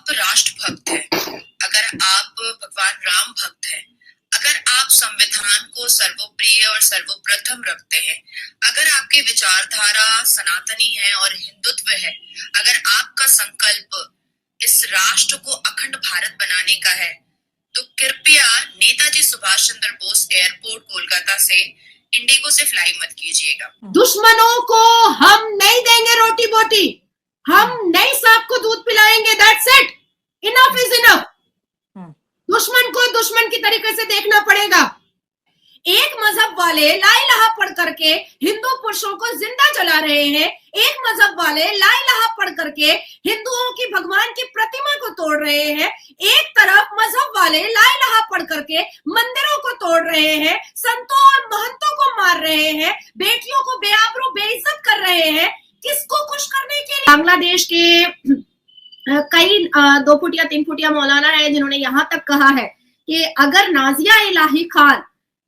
आप राष्ट्रभक्त हैं, अगर आप भगवान राम भक्त हैं, अगर आप संविधान को सर्वप्रिय और सर्वप्रथम रखते हैं, अगर आपकी विचारधारा सनातनी है और हिंदुत्व है, अगर आपका संकल्प इस राष्ट्र को अखंड भारत बनाने का है, तो कृपया नेताजी सुभाष चंद्र बोस एयरपोर्ट कोलकाता से इंडिगो से फ्लाई मत कीजिएगा। दुश्मनों को हम नहीं देंगे रोटी बोटी, हम नहीं सांप को दूध पिलाएंगे। That's it, enough is enough. दुश्मन को दुश्मन की तरीके से देखना पड़ेगा। एक मजहब वाले ला इलाहा पढ़ करके हिंदू पुरुषों को जिंदा जला रहे हैं, एक मजहब वाले ला इलाहा पढ़ करके हिंदुओं की भगवान की प्रतिमा को तोड़ रहे हैं, एक तरफ मजहब वाले ला इलाहा पढ़ करके मंदिरों को तोड़ रहे हैं, संतों और महंतों को मार रहे हैं, बेटियों को बेआबरू बेइज्जत कर रहे हैं। किसको खुश करने के लिए? बांग्लादेश के कई 2 फुटिया 3 फुटिया मौलाना है जिन्होंने यहां तक कहा है कि अगर नाजिया इलाही खान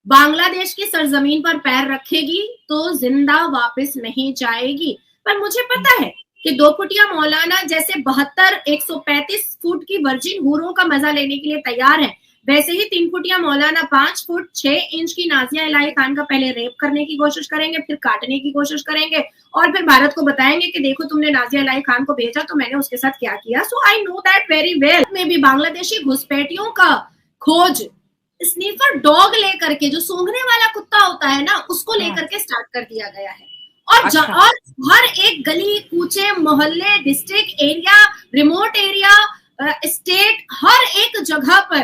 बांग्लादेश की सरजमीन पर पैर रखेगी तो जिंदा वापस नहीं जाएगी। पर मुझे पता है कि 2 फुटिया मौलाना जैसे 72 135 फुट की वर्जिन हूरों का मजा लेने के लिए तैयार है, वैसे ही 3 फुटिया मौलाना 5 फुट 6 इंच की नाजिया इलाही खान का पहले रेप करने की कोशिश करेंगे, फिर काटने की कोशिश करेंगे और फिर भारत को बताएंगे कि देखो तुमने नाजिया इलाही खान को भेजा तो मैंने उसके साथ क्या किया। So I know that very well. में भी बांग्लादेशी घुसपैठियों का खोज स्नीफर डॉग लेकर के, जो सूंघने वाला कुत्ता होता है ना, उसको लेकर के स्टार्ट कर दिया गया है। और और हर एक गली कूचे मोहल्ले district area remote area state हर एक जगह पर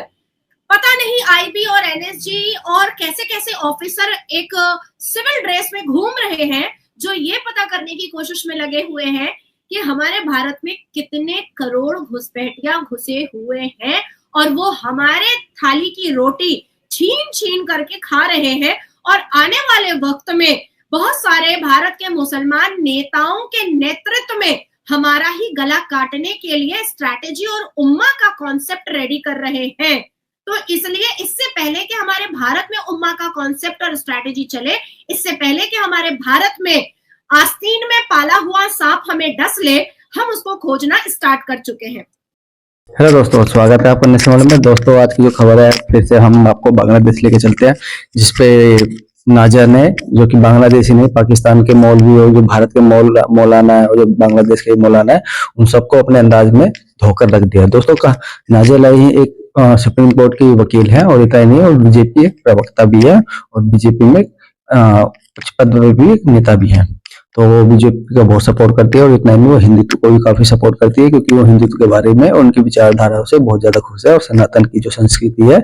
पता नहीं आईबी और एनएसजी और कैसे कैसे ऑफिसर एक सिविल ड्रेस में घूम रहे हैं, जो ये पता करने की कोशिश में लगे हुए हैं कि हमारे भारत में कितने करोड़ घुसपैठिया घुसे हुए हैं और वो हमारे थाली की रोटी छीन छीन करके खा रहे हैं। और आने वाले वक्त में बहुत सारे भारत के मुसलमान नेताओं के नेतृत्व में हमारा ही गला काटने के लिए स्ट्रैटेजी और उम्मा का कॉन्सेप्ट रेडी कर रहे हैं। तो इसलिए इससे पहले कि हमारे भारत में उम्मा का कॉन्सेप्ट और स्ट्रैटेजी चले, इससे पहले कि हमारे भारत में आस्तीन में पाला हुआ सांप हमें डस ले, हम उसको खोजना स्टार्ट कर चुके हैं। हेलो दोस्तों, स्वागत है आपका नेशनल में। दोस्तों, आज की जो खबर है फिर से हम आपको बांग्लादेश लेके चलते हैं, जिसपे नाजिया ने, जो कि बांग्लादेशी नहीं, पाकिस्तान के मौलवी और जो भारत के मौलाना है और जो बांग्लादेश के मौलाना है, उन सबको अपने अंदाज में धोकर रख दिया। दोस्तों का नाजिया इलाही एक सुप्रीम कोर्ट की वकील है और इतना ही नहीं, और बीजेपी एक प्रवक्ता भी है और बीजेपी में पद में भी एक नेता भी है। तो वो बीजेपी का बहुत सपोर्ट करती है और इतना नहीं, वो हिंदुत्व को भी काफी सपोर्ट करती है, क्योंकि वो हिंदुत्व के बारे में और उनकी विचारधारा से बहुत ज्यादा खुश है। और सनातन की जो संस्कृति है,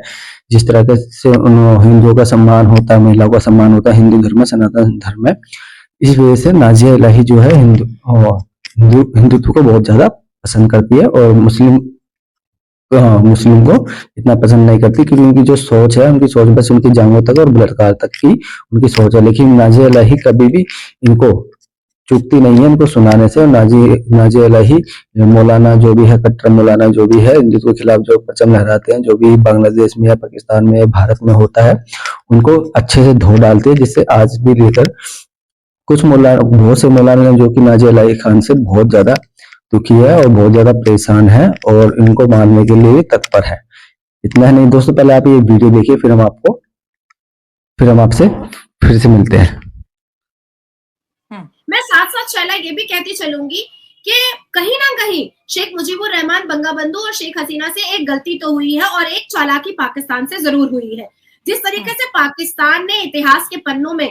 जिस तरह से हिंदुओं का सम्मान होता है, महिलाओं का सम्मान होता है हिंदू धर्म में, सनातन धर्म में, इस वजह से नाजिया इलाही जो है हिंदुत्व को बहुत ज्यादा पसंद करती है और मुस्लिम को इतना पसंद नहीं करती, क्योंकि उनकी जो सोच है, उनकी सोच बस उनकी जांघों तक और बलात्कार तक की उनकी सोच है। लेकिन नाजिया इलाही कभी भी इनको चूकती नहीं है इनको सुनाने से। नाजिया इलाही मौलाना जो भी है, कट्टर मौलाना जो भी है, हिंदुत्व के खिलाफ जो परचम लहराते हैं, जो भी बांग्लादेश में या पाकिस्तान में या भारत में होता है, उनको अच्छे से धो डालती है, जिससे आज भी लेकर कुछ बहुत से मौलाना जो कि नाजिया इलाही खान से बहुत ज्यादा दुखी है और बहुत ज्यादा परेशान है और इनको मारने के लिए तत्पर है। इतना नहीं दोस्तों, पहले आप ये वीडियो देखिए, फिर हम आपसे फिर से मिलते हैं। मैं साथ साथ शाला ये भी कहती चलूंगी कि कहीं ना कहीं शेख मुजीबुर रहमान बंगाबंधु और शेख हसीना से एक गलती तो हुई है और एक चालाकी पाकिस्तान से जरूर हुई है। जिस तरीके से पाकिस्तान ने इतिहास के पन्नों में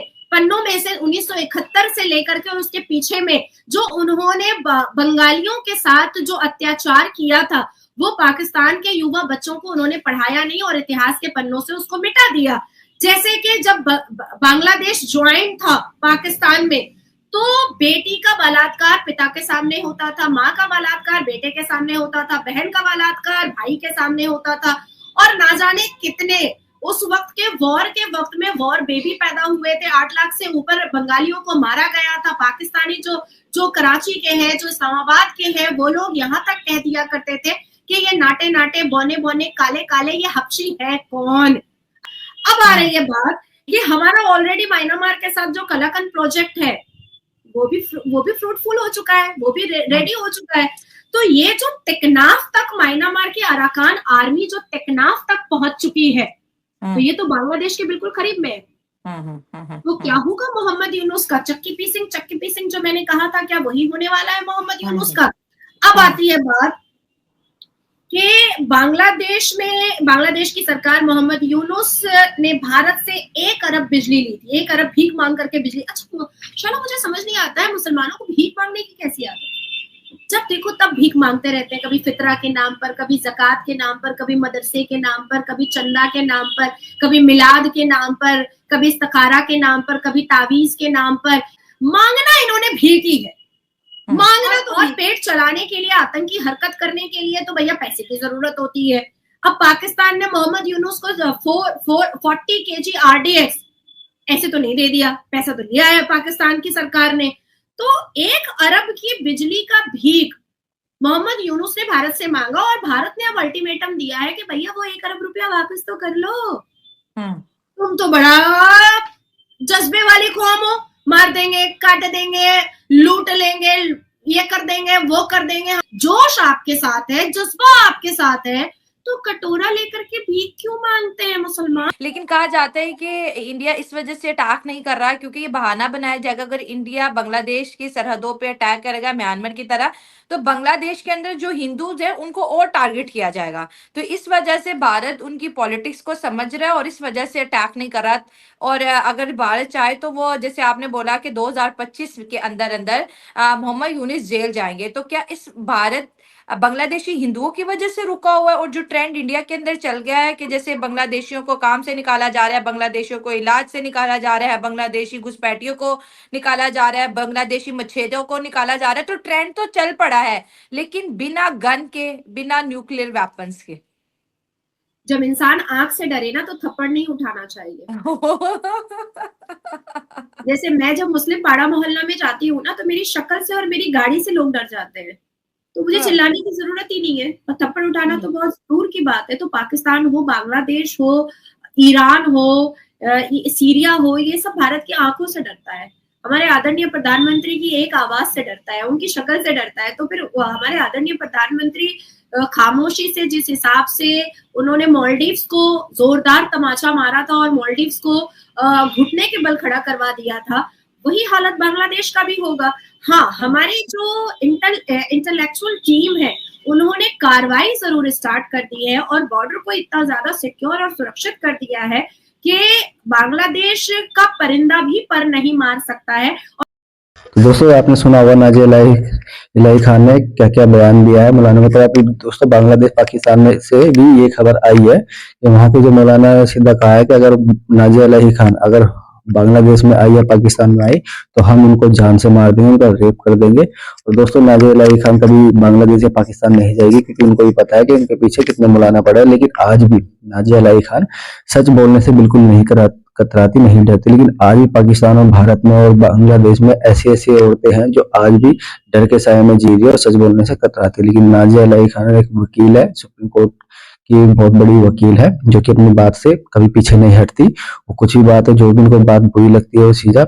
से 1971 से लेकर के और उसके पीछे में जो उन्होंने बंगालियों के साथ जो अत्याचार किया था, वो पाकिस्तान के युवा बच्चों को उन्होंने पढ़ाया नहीं और इतिहास के पन्नों से उसको मिटा दिया। जैसे कि जब बांग्लादेश ज्वाइन था पाकिस्तान में, तो बेटी का बलात्कार पिता के सामने होता था, माँ का बलात्कार बेटे के सामने होता था, बहन का बलात्कार भाई के सामने होता था, और ना जाने कितने उस वक्त के वक्त में वॉर बेबी पैदा हुए थे। 8 लाख से ऊपर बंगालियों को मारा गया था। पाकिस्तानी जो कराची के हैं, जो इस्लामाबाद के हैं, वो लोग यहाँ तक कह दिया करते थे कि ये नाटे नाटे बौने बौने काले काले ये हबशी है कौन। अब आ रही है बात, ये हमारा ऑलरेडी म्यांमार के साथ जो कलाकन प्रोजेक्ट है वो भी फ्रूटफुल हो चुका है, वो भी रेडी हो चुका है। तो ये जो टेकनाफ तक तक म्यांमार की अराकान आर्मी जो टेकनाफ तक पहुंच चुकी है, तो ये तो बांग्लादेश के बिल्कुल करीब में है। तो क्या होगा मोहम्मद यूनुस का? चक्की पीसिंग जो मैंने कहा था, क्या वही होने वाला है मोहम्मद यूनुस का? अब आती है बात कि बांग्लादेश की सरकार, मोहम्मद यूनुस ने भारत से 1 अरब बिजली ली थी, 1 अरब भीख मांग करके बिजली। अच्छा चलो, मुझे समझ नहीं आता है मुसलमानों को भीख मांगने की कैसी आदत है। जब देखो तब भीख मांगते रहते हैं, कभी फितरा के नाम पर, कभी ज़कात के नाम पर, कभी मदरसे के नाम पर, कभी चंदा के नाम पर, कभी मिलाद के नाम पर, कभी इस्तखारा के नाम पर, कभी तावीज के नाम पर। मांगना इन्होंने भीख ही है, मांगना तो। और पेट चलाने के लिए, आतंकी हरकत करने के लिए तो भैया पैसे की जरूरत होती है। अब पाकिस्तान ने मोहम्मद यूनुस को 40 kg RDX ऐसे तो नहीं दे दिया, पैसा तो लिया है पाकिस्तान की सरकार ने। तो 1 अरब की बिजली का भीख मोहम्मद यूनुस ने भारत से मांगा, और भारत ने अब अल्टीमेटम दिया है कि भैया वो 1 अरब रुपया वापस तो कर लो। तुम तो बड़ा जज्बे वाली कौम हो, मार देंगे, काट देंगे, लूट लेंगे, ये कर देंगे, वो कर देंगे। जोश आपके साथ है, जज्बा आपके साथ है, तो कटोरा लेकर के भीख क्यों मांगते हैं मुसलमान? लेकिन कहा जाता है कि इंडिया इस वजह से अटैक नहीं कर रहा क्योंकि ये बहाना बनाया जाएगा, अगर इंडिया बांग्लादेश की सरहदों पे अटैक करेगा म्यांमार की तरह, तो बांग्लादेश के अंदर जो हिंदूज हैं उनको और टारगेट किया जाएगा। तो इस वजह से भारत उनकी पॉलिटिक्स को समझ रहा है और इस वजह से अटैक नहीं कर रहा। और अगर भारत चाहे तो वो, जैसे आपने बोला कि 2025 के अंदर अंदर मोहम्मद यूनुस जेल जाएंगे, तो क्या इस भारत बांग्लादेशी हिंदुओं की वजह से रुका हुआ है? और जो ट्रेंड इंडिया के अंदर चल गया है कि जैसे बांग्लादेशियों को काम से निकाला जा रहा है, बांग्लादेशियों को इलाज से निकाला जा रहा है, बांग्लादेशी घुसपैठियों को निकाला जा रहा है, बांग्लादेशी मच्छेदों को निकाला जा रहा है, तो ट्रेंड तो चल पड़ा है, लेकिन बिना गन के, बिना न्यूक्लियर वेपन्स के। जब इंसान आंख से डरे ना, तो थप्पड़ नहीं उठाना चाहिए। जैसे मैं जब मुस्लिम पाड़ा मोहल्ला में जाती हूँ ना, तो मेरी शक्ल से और मेरी गाड़ी से लोग डर जाते हैं, तो मुझे चिल्लाने की जरूरत ही नहीं है, और थप्पड़ उठाना तो बहुत दूर की बात है। तो पाकिस्तान हो, बांग्लादेश हो, ईरान हो, सीरिया हो, ये सब भारत की आंखों से डरता है, हमारे आदरणीय प्रधानमंत्री की एक आवाज से डरता है, उनकी शक्ल से डरता है। तो फिर हमारे आदरणीय प्रधानमंत्री खामोशी से, जिस हिसाब से उन्होंने मालदीव्स को जोरदार तमाचा मारा था और मालदीव्स को घुटने के बल खड़ा करवा दिया था, वही हालत बांग्लादेश का भी होगा। हाँ, हमारी जो इंटेलेक्चुअल टीम है, उन्होंने कार्रवाई जरूर स्टार्ट कर दी है और बॉर्डर को इतना ज्यादा सिक्योर और सुरक्षित कर दिया है कि बांग्लादेश का परिंदा भी पर नहीं मार सकता है। तो दोस्तों, आपने सुना होगा नाजिया इलाही खान ने क्या क्या बयान दिया है मौलाना के तरफ। दोस्तों, बांग्लादेश पाकिस्तान में से भी ये खबर आई है कि वहां के जो मौलाना ने सीधा कहा है कि अगर नाजिया इलाही खान अगर बांग्लादेश में आई या पाकिस्तान में आई तो हम उनको जान से मार देंगे, उनका रेप कर देंगे। और दोस्तों, नाजिया इलाही खान कभी बांग्लादेश या पाकिस्तान नहीं जाएगी, क्योंकि उनको भी पता है कि उनके पीछे कितने मौलाना पड़े हैं। लेकिन आज भी नाजिया इलाही खान सच बोलने से बिल्कुल नहीं कतराती, नहीं डरती। लेकिन आज भी पाकिस्तान और भारत में और बांग्लादेश में ऐसी ऐसी औरतें हैं जो आज भी डर के साए में जी रही है और सच बोलने से कतराती। लेकिन नाजिया इलाही खान एक वकील है, सुप्रीम कोर्ट की बहुत बड़ी वकील है, जो कि अपनी बात से कभी पीछे नहीं हटती। वो कुछ भी बात है, जो भी उनको बात बुरी लगती है, वो सीधा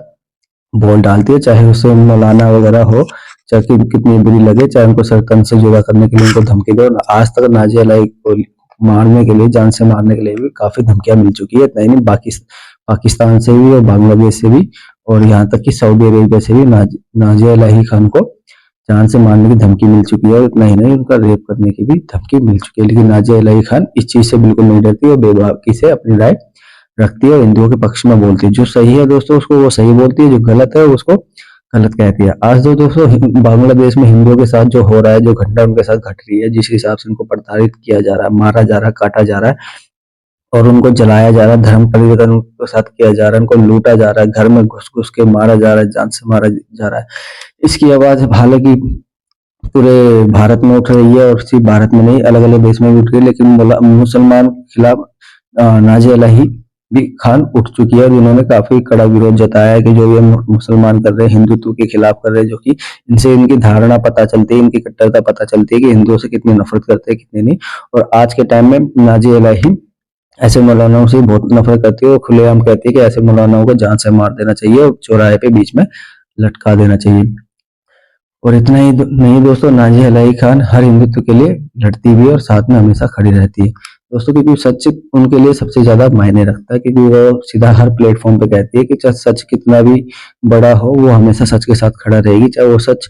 बोल डालती है, चाहे उससे मौलाना वगैरह हो, चाहे कितनी बुरी लगे, चाहे उनको सरतन से जुदा करने के लिए उनको धमकी दो। आज तक नाजिया इलाही को मारने के लिए, जान से मारने के लिए भी काफी धमकियां मिल चुकी है। इतना ही नहीं, पाकिस्तान से भी और बांग्लादेश से भी और यहाँ तक कि सऊदी अरेबिया से भी नाजिया इलाही खान को जान से मारने की धमकी मिल चुकी है। इतना ही नहीं, उनका रेप करने की भी धमकी मिल चुकी है। लेकिन नाजिया इलाही खान इस चीज से बिल्कुल नहीं डरती और बेबाकी से अपनी राय रखती है और हिंदुओं के पक्ष में बोलती है। जो सही है दोस्तों, उसको वो सही बोलती है, जो गलत है उसको गलत कहती है। आज तो दोस्तों, बांग्लादेश में हिंदुओं के साथ जो हो रहा है, जो घटना उनके साथ घट रही है, जिस हिसाब से उनको प्रताड़ित किया जा रहा है, मारा जा रहा है, काटा जा रहा है और उनको जलाया जा रहा है, धर्म परिवर्तन उनके साथ किया जा रहा है, उनको लूटा जा रहा है, घर में घुस घुस के मारा जा रहा है, जान से मारा जा रहा है। इसकी आवाज हालांकि पूरे भारत में उठ रही है और सिर्फ भारत में नहीं, अलग अलग देश में भी उठ रही है। लेकिन मुसलमान के खिलाफ नाजिया इलाही भी खान उठ चुकी है, जिन्होंने काफी कड़ा विरोध जताया है कि जो ये मुसलमान कर रहे हैं, हिंदुत्व के खिलाफ कर रहे हैं, जो कि इनसे इनकी धारणा पता चलती है, इनकी कट्टरता पता चलती है कि हिंदुओं से कितनी नफरत करते हैं, कितने नहीं। और आज के टाइम में नाजिया इलाही ऐसे मौलानाओं से बहुत नफरत करती है और खुलेआम कहती है कि ऐसे मौलानाओं को जान से मार देना चाहिए और चौराहे पे बीच में लटका देना चाहिए। और इतना ही नहीं दोस्तों, नाजिया अलाई खान हर हिंदुत्व के लिए लड़ती भी है और साथ में हमेशा खड़ी रहती है दोस्तों, क्योंकि सच उनके लिए सबसे ज्यादा मायने रखता है, क्योंकि वो सीधा हर प्लेटफॉर्म पे कहती है कि चाहे सच कितना भी बड़ा हो, वो हमेशा सच के साथ खड़ा रहेगी, चाहे वो सच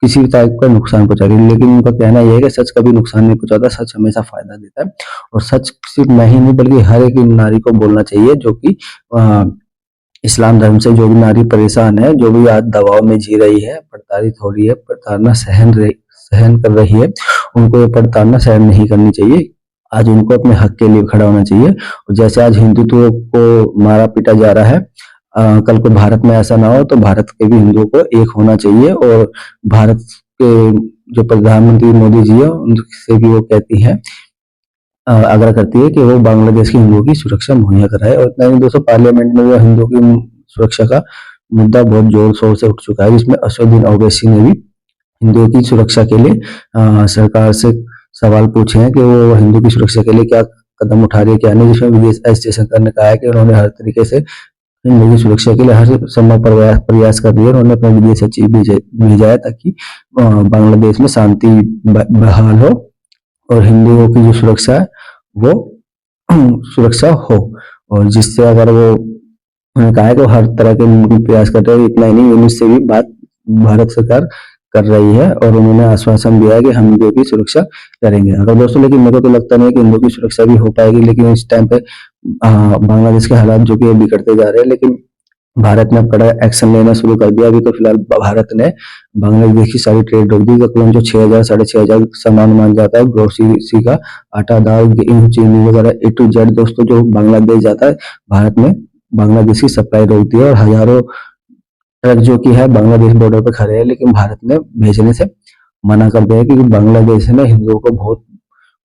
किसी भी टाइप का नुकसान पहुंचाएगी। लेकिन उनका कहना यह है कि सच कभी नुकसान नहीं पहुंचाता, सच हमेशा फायदा देता है। और सच सिर्फ मैं ही नहीं बल्कि हर एक नारी को बोलना चाहिए, जो कि इस्लाम धर्म से जो भी नारी परेशान है, जो भी आज दबाव में जी रही है, प्रताड़ित हो रही है, प्रताड़ना सहन कर रही है, उनको ये प्रताड़ना सहन नहीं करनी चाहिए। आज उनको अपने हक के लिए खड़ा होना चाहिए। और जैसे आज हिंदुत्व को मारा पीटा जा रहा है, कल को भारत में ऐसा ना हो, तो भारत के भी हिंदुओं को एक होना चाहिए। और भारत के जो प्रधानमंत्री मोदी जी है, उनसे भी वो कहती है, आग्रह करती है कि वो बांग्लादेश के हिंदुओं की सुरक्षा मुहैया कराए। और इतना ही दोस्तों, पार्लियामेंट में वो हिंदुओं की सुरक्षा का मुद्दा बहुत जोर शोर से उठ चुका है, जिसमें असदुद्दीन ओवैसी ने भी हिंदुओं की सुरक्षा के लिए सरकार से सवाल पूछे हैं कि वो हिंदू की सुरक्षा के लिए क्या कदम उठा रही है, क्या नहीं। जिसमें विदेश एस जयशंकर ने कहा है कि उन्होंने हर तरीके से हिंदू की सुरक्षा के लिए हर संभव प्रयास कर रही है। उन्होंने अपना विदेश सचिव भेजा है ताकि बांग्लादेश में शांति बहाल हो और हिंदुओं की जो सुरक्षा है वो सुरक्षा हो। और जिससे अगर वो, उन्होंने कहा है कि वो हर तरह के प्रयास कर रहे हैं। इतना ही नहीं, यूनिस से भी बात भारत सरकार कर रही है और उन्होंने आश्वासन दिया है कि हम हिंदुओं की सुरक्षा करेंगे। अगर दोस्तों, लेकिन मेरे को तो लगता नहीं है कि हिंदुओं की सुरक्षा भी हो पाएगी। लेकिन इस टाइम पे बांग्लादेश के हालात जो कि बिगड़ते जा रहे हैं, लेकिन भारत ने कड़ा एक्शन लेना शुरू कर दिया। अभी तो फिलहाल भारत ने बांग्लादेश की सारी ट्रेड रोक दी। तकरीबन जो 6,000 6,500 सामान मान जाता है, ग्रोसरी का, आटा, दाल, गेहूं, चीनी वगैरह A to Z दोस्तों, जो बांग्लादेश जाता है, भारत ने बांग्लादेश की सप्लाई रोक दी है। और हजारों ट्रक जो कि है बांग्लादेश बॉर्डर पर खड़े हैं, लेकिन भारत ने भेजने से मना कर दिया है, क्योंकि बांग्लादेश में हिंदुओं को बहुत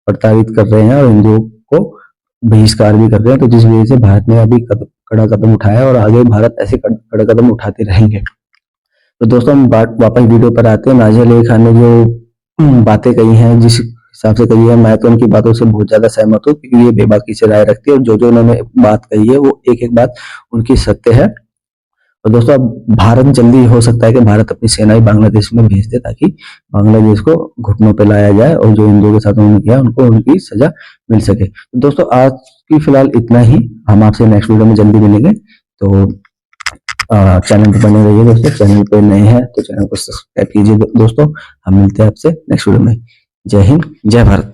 प्रताड़ित कर रहे हैं और हिंदुओं को बहिष्कार भी कर रहे हैं। तो जिस वजह से भारत ने अभी कड़ा कदम उठाया और आगे भारत ऐसे कड़े कदम उठाते रहेंगे। तो दोस्तों, हम वापस वीडियो पर आते हैं। नाजिया अली खान ने जो बातें कही हैं, जिस हिसाब से कही है, मैं तो उनकी बातों से बहुत ज्यादा सहमत हूँ, क्योंकि ये बेबाकी से राय रखती है और जो उन्होंने बात कही है वो एक एक बात उनकी सत्य है। तो दोस्तों, अब भारत जल्दी हो सकता है कि भारत अपनी सेनाएं बांग्लादेश में भेज दे, ताकि बांग्लादेश को घुटनों पे लाया जाए और जो हिंदुओं के साथ उन्होंने किया उनको उनकी सजा मिल सके। तो दोस्तों, आज की फिलहाल इतना ही। हम आपसे नेक्स्ट वीडियो में जल्दी मिलेंगे। तो चैनल पे बने रहिए दोस्तों। चैनल पे नए हैं तो चैनल को सब्सक्राइब कीजिए दोस्तों। हम मिलते हैं आपसे नेक्स्ट वीडियो में। जय हिंद, जय भारत।